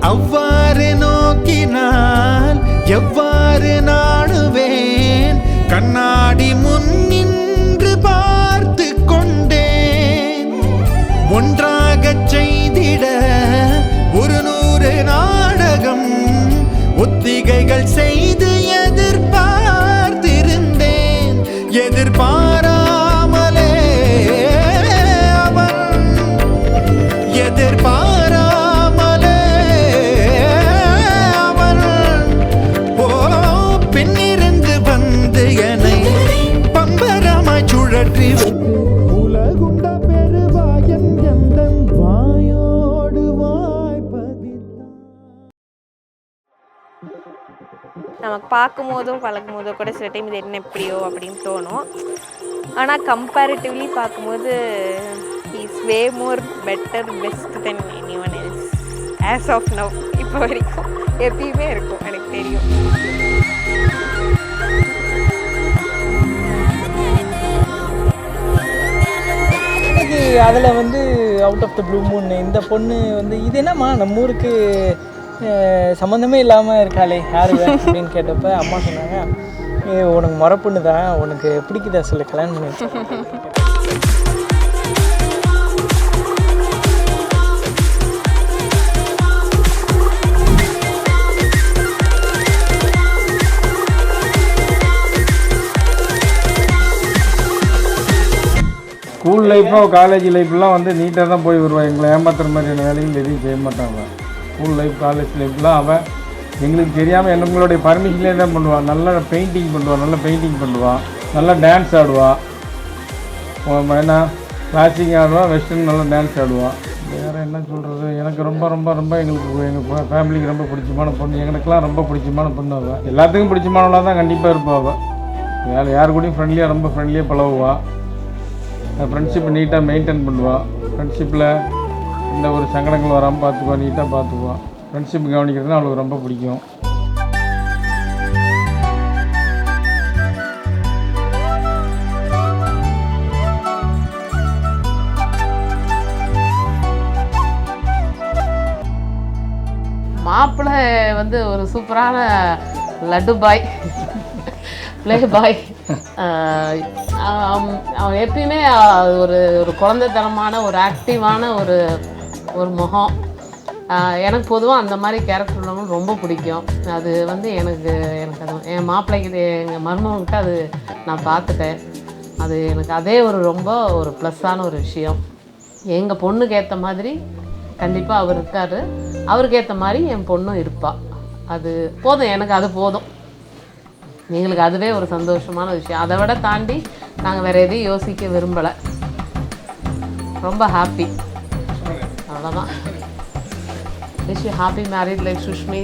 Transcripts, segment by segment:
அவ்வாறு நோக்கினால் எவ்வாறு நாடுவேன், கண்ணாடி முன் நின்று பார்த்து கொண்டேன். ஒன்றாகச் செய்திட 100 நாடகம் ஒத்திகைகள் செய்து எதிர்பார்த்திருந்தேன். எதிர்பாராமலே அவன் எதிர்பாராமலே அவன் பின்னிருந்து வந்து என்னை பம்பரமாய் சுழற்றி உலகுண்ட பெருவாயன் எந்தன் வாயோடு வாய்ப்பதித்தான். நமக்கு பார்க்கும் போதும் பழகும் போதோ கூட சில டைம் இது என்ன எப்படியோ அப்படின்னு தோணும். ஆனால் கம்பேரிட்டிவ்லி பார்க்கும்போது is way more better best than any one else as of now. இப்போ வரைக்கும் எப்பயுமே இருக்கும் எனக்கு தெரியும். எனக்கு அதில் வந்து out of the blue moon இந்த பொண்ணு வந்து இது என்னம்மா நம்ம ஊருக்கு சம்மந்தமே இல்லாமல் இருக்காளே யார் அப்படின்னு கேட்டப்ப அம்மா சொன்னாங்க, உனக்கு மரப்பொண்ணு தான், உனக்கு பிடிக்குதா சொல்ல கல்யாணம் பண்ணி. ஸ்கூல் லைஃப்போ காலேஜ் லைஃப்லாம் வந்து நீட்டாக தான் போய் வருவான். எங்களை ஏமாத்துற மாதிரியான வேலைகள் எதையும் செய்ய மாட்டாங்க. ஸ்கூல் லைஃப் காலேஜ் லைஃப்லாம் அவன் எங்களுக்கு தெரியாமல் எங்களுடைய பர்மிஷன்லேயே தான் பண்ணுவான். நல்லா பெயிண்டிங் பண்ணுவான், நல்லா பெயிண்டிங் பண்ணுவான், நல்லா டான்ஸ் ஆடுவான். என்ன கிளாசிக் ஆடுவான், வெஸ்டர்ன் நல்லா டான்ஸ் ஆடுவான். வேறு என்ன சொல்கிறது, எனக்கு ரொம்ப ரொம்ப ரொம்ப எங்களுக்கு எங்கள் ஃபேமிலிக்கு ரொம்ப பிடிச்சமான பொண்ணு. எங்களுக்கெல்லாம் ரொம்ப பிடிச்சமான பொண்ணு அவள். எல்லாத்துக்கும் பிடிச்சமானவளாக தான் கண்டிப்பாக இருப்பாள் அவள். வேறு யார் கூடயும் ஃப்ரெண்ட்லியாக ரொம்ப ஃப்ரெண்ட்லியாக பழகுவாள். ஃப்ரெண்ட்ஷிப் நீட்டாக மெயின்டைன் பண்ணுவாள். ஃப்ரெண்ட்ஷிப்பில் இந்த ஒரு சங்கடங்கள் வராமல் பார்த்துக்குவா, நீட்டாக பார்த்துக்குவான். ஃப்ரெண்ட்ஷிப் கவனிக்கிறதுனா அவளுக்கு ரொம்ப பிடிக்கும். மாப்பிள்ளை வந்து ஒரு சூப்பரான லட்டு பாய், ப்ளே பாய். அவன் எப்பயுமே ஒரு ஒரு குழந்தைத்தனமான ஒரு ஆக்டிவான ஒரு ஒரு முகம். எனக்கு பொதுவாக அந்த மாதிரி கேரக்டர் உள்ளவங்க ரொம்ப பிடிக்கும். அது வந்து எனக்கு அது என் மாப்பிள்ளைக்கு எங்கள் மருமகன்கிட்ட அது நான் பார்த்துட்டேன். அது எனக்கு அதே ஒரு ரொம்ப ஒரு ப்ளஸ்ஸான ஒரு விஷயம். எங்கள் பொண்ணுக்கு ஏற்ற மாதிரி கண்டிப்பாக அவர் இருக்கார், அவருக்கு ஏற்ற மாதிரி என் பொண்ணும் இருப்பாள். அது போதும், எனக்கு அது போதும். எங்களுக்கு அதுவே ஒரு சந்தோஷமான விஷயம். அதை விட தாண்டி நாங்கள் வேறு எதையும் யோசிக்க விரும்பலை. ரொம்ப ஹாப்பி, அவ்வளோதான். Wish you happy married life Sushmi.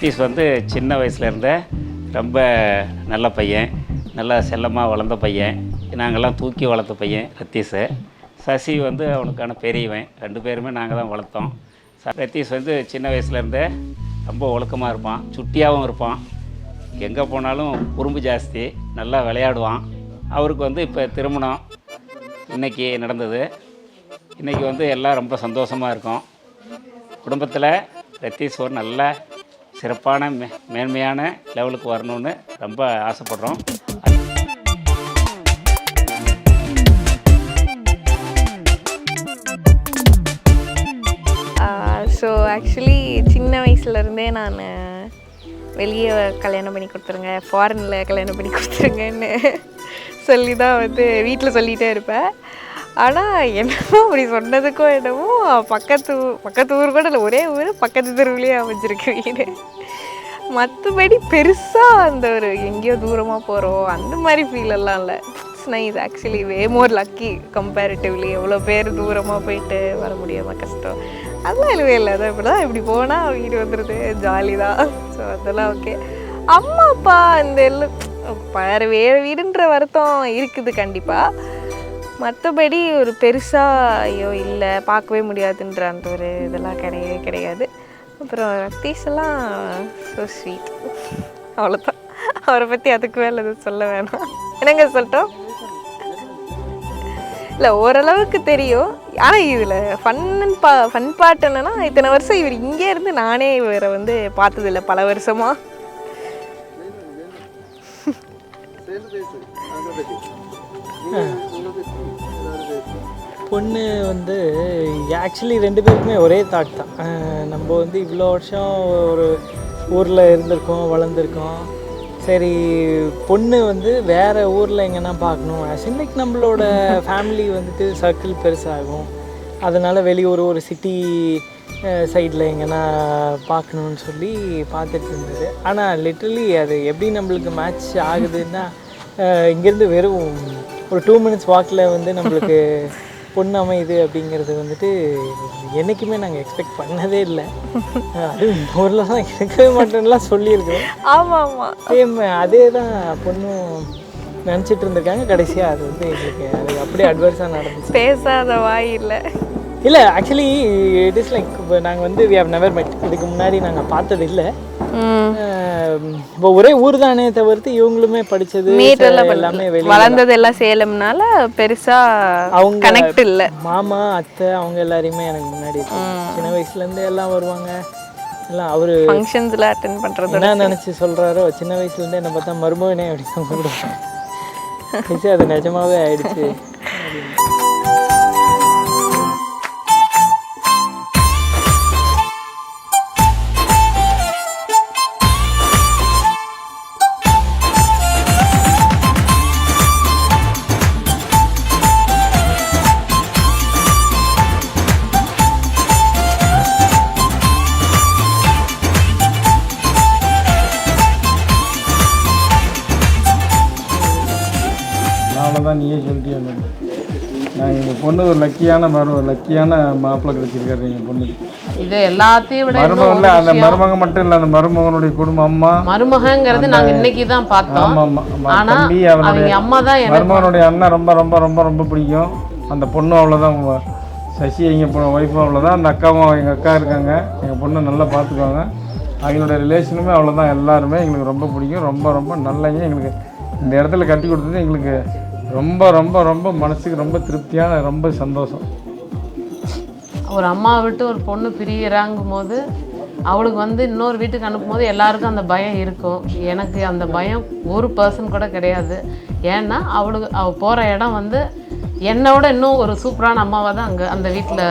Sathish வந்து சின்ன வயசுலேருந்தே ரொம்ப நல்ல பையன், நல்லா செல்லமாக வளர்ந்த பையன். நாங்கள்லாம் தூக்கி வளர்த்த பையன் ரத்தீஷு. சசி வந்து அவனுக்கான பெரியவன். 2 பேருமே நாங்கள் தான் வளர்த்தோம். ரத்தீஷ் வந்து சின்ன வயசுலேருந்தே ரொம்ப ஒழுக்கமாக இருப்பான், சுட்டியாகவும் இருப்பான். எங்கே போனாலும் குறும்பு ஜாஸ்தி, நல்லா விளையாடுவான். அவருக்கு வந்து இப்போ திருமணம் இன்றைக்கி நடந்தது. இன்றைக்கி வந்து எல்லாம் ரொம்ப சந்தோஷமாக இருக்கும். குடும்பத்தில் ரத்தீஷ் ஒரு நல்ல சிறப்பான மேன்மையான லெவலுக்கு வரணும்னு ரொம்ப ஆசைப்படுறோம். ஸோ ஆக்சுவலி சின்ன வயசுலேருந்தே நான் வெளியே கல்யாணம் பண்ணி கொடுத்துருங்க, ஃபாரினில் கல்யாணம் பண்ணி கொடுத்துருங்கன்னு சொல்லி தான் வந்து வீட்டில் சொல்லிகிட்டே இருப்பேன். ஆனால் என்னமோ அப்படி சொன்னதுக்கும் என்னமோ பக்கத்து ஊர் கூட இல்லை, ஒரே ஊர் பக்கத்து தெருவுலேயே அமைஞ்சிருக்கு வீடு. மற்றபடி பெருசாக அந்த ஒரு எங்கேயோ தூரமாக போகிறோம் அந்த மாதிரி ஃபீலெல்லாம் இல்லை. It's nice actually, way more lucky comparatively. எவ்வளோ பேர் தூரமாக போயிட்டு வர முடியாமல் கஷ்டம் அதெல்லாம் இல்லவே இல்லை. அதான் இப்படி தான், இப்படி போனால் வீடு வந்துடுது, ஜாலி தான். ஸோ அதெல்லாம் ஓகே. அம்மா அப்பா இந்த எல்லாம் வேறு வீடுன்ற வருத்தம் இருக்குது கண்டிப்பாக. மற்றபடி ஒரு பெருசாக ஐயோ இல்லை பார்க்கவே முடியாதுன்ற அந்த ஒரு இதெல்லாம் கிடையாது. அப்புறம் ரத்தீஷ் எல்லாம் ஸோ ஸ்வீட், அவ்வளோதான். அவரை பற்றி அதுக்கு மேலே எதுவும் சொல்ல வேணாம். என்னங்க சொல்லிட்டோம்? இல்லை ஓரளவுக்கு தெரியும். ஆனால் இதில் ஃபன் பார்ட் என்னன்னா, இத்தனை வருஷம் இவர் இங்கே இருந்து நானே இவரை வந்து பார்த்ததில்லை பல வருஷமாக. பொண்ணு வந்து ஆக்சுவலி 2 பேருக்குமே ஒரே தாட் தான். நம்ம வந்து இவ்வளோ வருஷம் ஒரு ஊரில் இருந்திருக்கோம், வளர்ந்துருக்கோம். சரி, பொண்ணு வந்து வேறு ஊரில் எங்கன்னா பார்க்கணும். இன்னைக்கு நம்மளோட ஃபேமிலி வந்துட்டு சர்க்கிள் பெருசாகும், அதனால் வெளியூர் ஒரு சிட்டி சைடில் எங்கன்னா பார்க்கணுன்னு சொல்லி பார்த்துட்டு இருந்தது. ஆனால் லிட்ரலி அது எப்படி நம்மளுக்கு மேட்ச் ஆகுதுன்னா, இங்கேருந்து வெறும் ஒரு 2 மினிட்ஸ் வாக்கில் வந்து நம்மளுக்கு பொண்ணு அமையுது அப்படிங்கிறது வந்துட்டு என்றைக்குமே நாங்கள் எக்ஸ்பெக்ட் பண்ணதே இல்லை. அது ஊரில் தான் இருக்கவே மாட்டேன்லாம் சொல்லியிருக்கோம். ஆமாம் ஆமாம், சேம் அதே தான் பொண்ணும் நினச்சிட்டு இருந்திருக்காங்க. கடைசியாக அது வந்து எங்களுக்கு அது அப்படியே அட்வர்ஸாக நடந்துச்சு. பேசாத வாய் இல்லை. இல்லை ஆக்சுவலி இட் இஸ் லைக் இப்போ நாங்கள் வந்து வி ஹவ் நெவர் மெட். இதுக்கு முன்னாடி நாங்கள் பார்த்தது இல்லை. இப்போ ஒரே ஊர் தானே தவிர்த்து இவங்களுமே படித்தது எல்லாமே வெளியே வளர்ந்தது எல்லாம் சேலம்னால பெருசா அவங்க கனெக்ட் இல்லை. மாமா அத்தை அவங்க எல்லாரையுமே எனக்கு முன்னாடி சின்ன வயசுலேருந்து எல்லாம் வருவாங்க. எல்லாம் அவர் ஃபங்க்ஷன்ஸில் அட்டென்ட் பண்ணுறது என்ன நினச்சி சொல்கிறாரோ, சின்ன வயசுலேருந்தே என்ன பார்த்தா மருமகனே அப்படின்னு கூப்பிடுவோம். அது நிஜமாவே ஆயிடுச்சு. தான் நீயே சொல்லிட்டே. நான் எங்கள் பொண்ணு ஒரு லக்கியான மாப்பிள்ளை கிடைச்சிருக்காரு எங்கள் பொண்ணுக்கு. இது எல்லாத்தையும் விட மருமகன் இல்லை, அந்த மருமகன் மட்டும் இல்லை, அந்த மருமகனுடைய குடும்பம் அம்மா மருமகங்கிறது நாங்கள் இன்னைக்கு தான் பார்த்தோம். ஆனால் அவங்க அம்மா தான் மருமகனுடைய அண்ணன் ரொம்ப ரொம்ப ரொம்ப ரொம்ப பிடிக்கும். அந்த பொண்ணும் அவ்வளோதான், சசி எங்கள் ஒய்ஃபும் அவ்வளோதான். அந்த அக்காவும் எங்கள் அக்கா இருக்காங்க, எங்கள் பொண்ணை நல்லா பார்த்துக்குவாங்க. அவங்களோட ரிலேஷனுமே அவ்வளோதான். எல்லாருமே எங்களுக்கு ரொம்ப பிடிக்கும். ரொம்ப ரொம்ப நல்லங்க. எங்களுக்கு இந்த இடத்துல கட்டி கொடுத்தது எங்களுக்கு ரொம்ப ரொம்ப ரொம்ப மனசுக்கு ரொம்ப திருப்தியான ரொம்ப சந்தோஷம். ஒரு அம்மாவை விட்டு ஒரு பொண்ணு பிரியறாங்கும் போது அவளுக்கு வந்து இன்னொரு வீட்டுக்கு அனுப்பும்போது எல்லாருக்கும் அந்த பயம் இருக்கும். எனக்கு அந்த பயம் 1% கூட கிடையாது. ஏன்னா அவள் போகிற இடம் வந்து என்னோட இன்னும் ஒரு சூப்பரான அம்மாவை தான் அங்கே அந்த வீட்டில்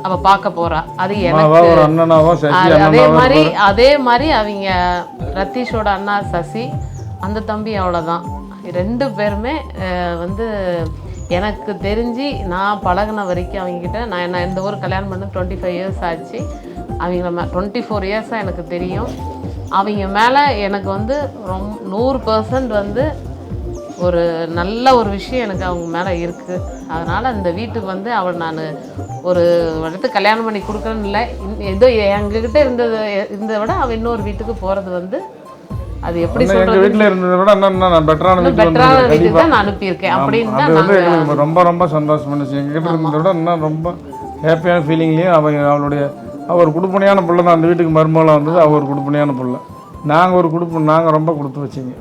அவள் பார்க்க போகிறா. அது எனக்கு அதே மாதிரி அவங்க ரத்தீஷோட அண்ணா சசி, அந்த தம்பி அவ்வளோதான். 2 பேருமே வந்து எனக்கு தெரிஞ்சு நான் பழகின வரைக்கும் அவங்கக்கிட்ட நான் இந்த ஊர் கல்யாணம் பண்ணி 25 இயர்ஸ் ஆச்சு. அவங்கள 24 இயர்ஸாக எனக்கு தெரியும். அவங்க மேலே எனக்கு வந்து 100% வந்து ஒரு நல்ல ஒரு விஷயம் எனக்கு அவங்க மேலே இருக்குது. அதனால் இந்த வீட்டுக்கு வந்து அவள் நான் ஒரு இடத்துக்கு கல்யாணம் பண்ணி கொடுக்குறேன்னு இல்லை, ஏதோ எங்ககிட்ட இருந்ததை விட அவள் இன்னொரு வீட்டுக்கு போகிறது வந்து அது எப்படி சொல்றது, வீட்ல இருந்ததை விட நான் பெட்டரான வீட்டுக்கு தான் நான் அனுப்பியிருக்கேன் அப்படின்னு தான் எங்களுக்கு ரொம்ப ரொம்ப சந்தோஷம் பண்ணுச்சு. எங்ககிட்ட இருந்ததை விட இன்னும் ரொம்ப ஹாப்பியான ஃபீலிங்லேயும் அவளுடைய அவர் குடுப்பனையான பிள்ளை தான். அந்த வீட்டுக்கு மருமகளாக வந்தது அவர் குடுப்பனையான பிள்ளை. நாங்கள் ரொம்ப கொடுத்து வச்சிங்க.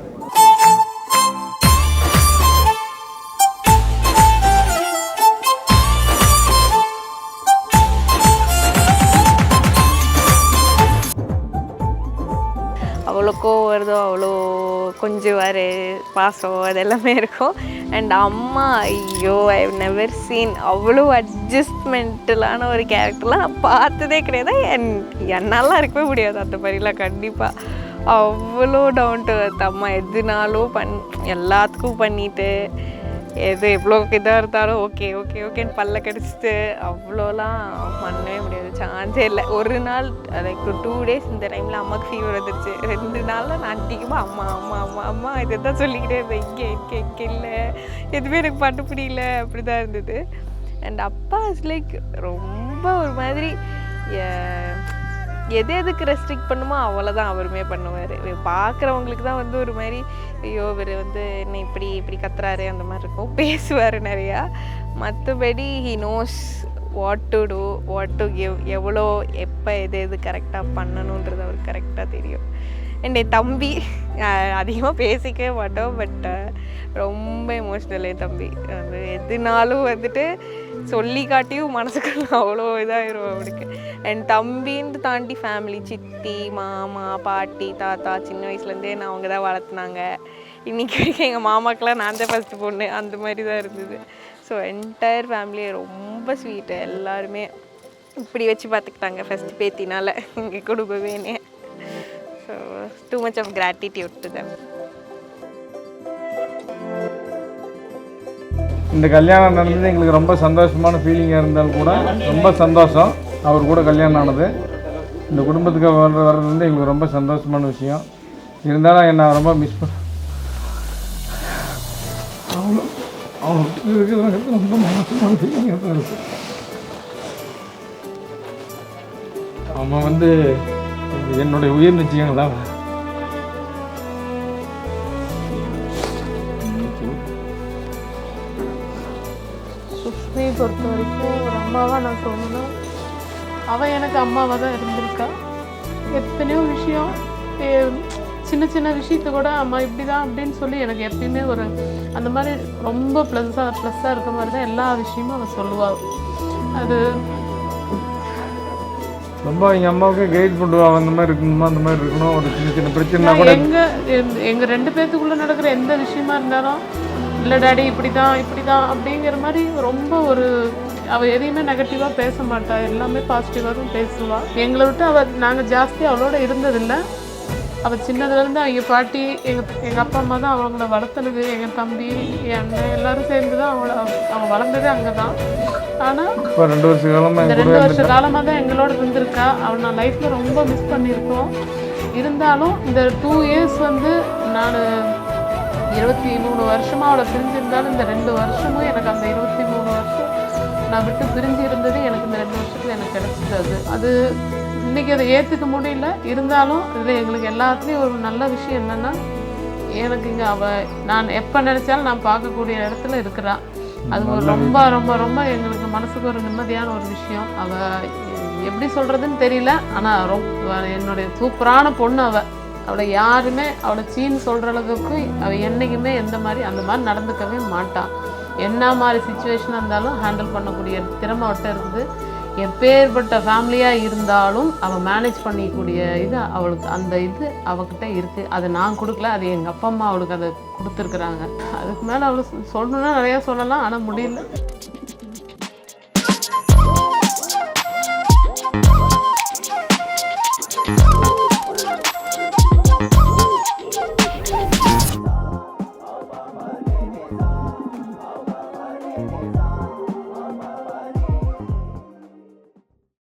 அவ்வளோக்கோ வருதோ அவ்வளோ கொஞ்சம் வர பாசம் அதெல்லாமே இருக்கும். அண்ட் அம்மா ஐயோ ஐ ஹவ் நெவர் சீன் அவ்வளோ அட்ஜஸ்ட்மெண்டலான ஒரு கேரக்டர்லாம் நான் பார்த்ததே கிடையாது. என்னாலாம் இருக்கவே முடியாது அந்த மாதிரிலாம். கண்டிப்பாக அவ்வளோ டவுன் டு எர்த் அம்மா. எதுனாலும் எல்லாத்துக்கும் பண்ணிவிட்டு எது எவ்வளோ இதாக இருந்தாலும் ஓகே ஓகே ஓகேன்னு பல்ல கடிச்சிட்டு அவ்வளோலாம் பண்ணவே முடியாது. சான்ஸே இல்லை. ஒரு நாள் லைக் 2 டேஸ் இந்த டைமில் அம்மாவுக்கு ஃபீவர் வந்துருச்சு. 2 நாளில் நான் அதிகமாக அம்மா அம்மா அம்மா அம்மா இதை தான் சொல்லிக்கிட்டே இருந்தேன். இங்கே இல்லை, எதுவுமே எனக்கு பண்ண முடியல, அப்படி தான் இருந்தது. அண்ட் அப்பா இஸ் லைக் ரொம்ப ஒரு மாதிரி எதுக்கு ரெஸ்ட்ரிக்ட் பண்ணுமோ அவ்வளோதான் அவருமே பண்ணுவார். பார்க்குறவங்களுக்கு தான் வந்து ஒரு மாதிரி ஐயோ இவர் வந்து என்ன இப்படி கத்துறாரு அந்த மாதிரி இருக்கும், பேசுவார் நிறையா. மற்றபடி he knows what to do, what to give, எவ்வளோ எப்போ எது கரெக்டாக பண்ணணுன்றது அவருக்கு கரெக்டாக தெரியும். அண்ட் என் தம்பி அதிகமாக பேசிக்கவே மாட்டோம், பட் ரொம்ப எமோஷ்னல். என் தம்பி அது எதுனாலும் வந்துட்டு சொல்லி காட்டியும் மனசுக்குள்ள அவ்வளோ இதாகிடும் அவனுக்கு. அண்ட் தம்பின்னு தாண்டி ஃபேமிலி, சித்தி, மாமா, பாட்டி, தாத்தா சின்ன வயசுலேருந்தே நான் அவங்க தான் வளர்த்துனாங்க. இன்றைக்கி வரைக்கும் எங்கள் மாமாக்கெலாம் நான் தான் ஃபஸ்ட்டு பொண்ணு, அந்த மாதிரி தான் இருந்தது. ஸோ என்டையர் ஃபேமிலியே ரொம்ப ஸ்வீட்டு. எல்லாருமே இப்படி வச்சு பார்த்துக்கிட்டாங்க ஃபஸ்ட் பேத்தினால எங்கள் குடும்பமேனே. So too much of gratitude to them. இந்த கல்யாணம் நடந்தது எங்களுக்கு ரொம்ப சந்தோஷமான ஃபீலிங்காக இருந்தாலும் கூட ரொம்ப சந்தோஷம் அவர் கூட கல்யாணம் ஆனது. இந்த குடும்பத்துக்கு வர்றது வந்து எங்களுக்கு ரொம்ப சந்தோஷமான விஷயம். இருந்தாலும் என்ன ரொம்ப மிஸ் பண்ண அவனுக்கு இருக்கிறது ரொம்ப மோசமான ஃபீலிங்காக தான் இருக்குது. அவன் வந்து என்னுடைய உயிர் நிச்சயங்கள் தான். சுஷ்மியை பொறுத்த வரைக்கும் ஒரு அம்மாவாக நான் சொல்லணும்னா அவள் எனக்கு அம்மாவாக தான் இருந்திருக்கா. எத்தனையோ விஷயம் சின்ன விஷயத்த கூட அம்மா இப்படி தான் அப்படின்னு சொல்லி எனக்கு எப்பயுமே ஒரு அந்த மாதிரி ரொம்ப ப்ளஸ்ஸாக இருக்க மாதிரி தான் எல்லா விஷயமும் அவள் சொல்லுவாள். அது ரொம்ப எங்கள் அம்மாவுக்கு கைட் பண்ணுவாங்க, அந்த மாதிரி இருக்கணுமா அந்த மாதிரி இருக்கணும். ஒரு சின்ன பிரச்சனை கூட எங்கள் 2 பேர்த்துக்குள்ளே நடக்கிற எந்த விஷயமா இருந்தாலும் இல்லை டாடி இப்படி தான் அப்படிங்கிற மாதிரி ரொம்ப ஒரு அவள் எதையுமே நெகட்டிவாக பேச மாட்டாள், எல்லாமே பாசிட்டிவாக தான் பேசுவாள். எங்களை விட்டு நாங்கள் ஜாஸ்தி அவளோட இருந்ததில்லை. அவள் சின்னதுலேருந்து அவங்க பாட்டி எங்கள் அப்பா அம்மா தான் அவங்கள வளர்த்துனது. எங்கள் தம்பி என் அண்ணன் எல்லோரும் சேர்ந்து தான் அவள் வளர்ந்ததே அங்கே தான். ஆனால் இப்போ 2 வருஷ காலமாக இந்த 2 வருஷ காலமாக தான் எங்களோட இருந்திருக்கா. அவள் நான் லைஃப்பில் ரொம்ப மிஸ் பண்ணியிருக்கோம். இருந்தாலும் இந்த 2 இயர்ஸ் வந்து நான் 23 வருஷமாக அவளை பிரிஞ்சிருந்தாலும் இந்த 2 வருஷமும் எனக்கு அந்த 23 வருஷம் நான் விட்டு பிரிஞ்சு இருந்தது எனக்கு இந்த 2 வருஷத்தில் எனக்கு கிடச்சிது. அது இன்றைக்கி அதை ஏற்றுக்க முடியல. இருந்தாலும் இதில் எங்களுக்கு எல்லாத்துலேயும் ஒரு நல்ல விஷயம் என்னென்னா எனக்கு இங்கே நான் எப்போ நினச்சாலும் நான் பார்க்கக்கூடிய இடத்துல இருக்கிறாள். அது ஒரு ரொம்ப ரொம்ப ரொம்ப எங்களுக்கு மனசுக்கு ஒரு நிம்மதியான ஒரு விஷயம். அவள் எப்படி சொல்கிறதுன்னு தெரியல, ஆனால் என்னுடைய சூப்பரான பொண்ணு. அவளை யாருமே அவளை சீன்னு சொல்கிற அளவுக்கு அவள் என்றைக்குமே அந்த மாதிரி நடந்துக்கவே மாட்டாள். என்ன மாதிரி சுச்சுவேஷனாக இருந்தாலும் ஹேண்டில் பண்ணக்கூடிய திறமை அவட்ட இருக்குது. எப்பேற்பட்ட ஃபேமிலியாக இருந்தாலும் அவள் மேனேஜ் பண்ணிக்கூடிய இது அவளுக்கு அந்த இது அவகிட்ட இருக்குது. அதை நான் கொடுக்கல, அது எங்கள் அப்பா அம்மா அவளுக்கு அதை கொடுத்துருக்குறாங்க. அதுக்கு மேலே அவளை சொல்லணுன்னா நிறையா சொல்லலாம், ஆனால் முடியல.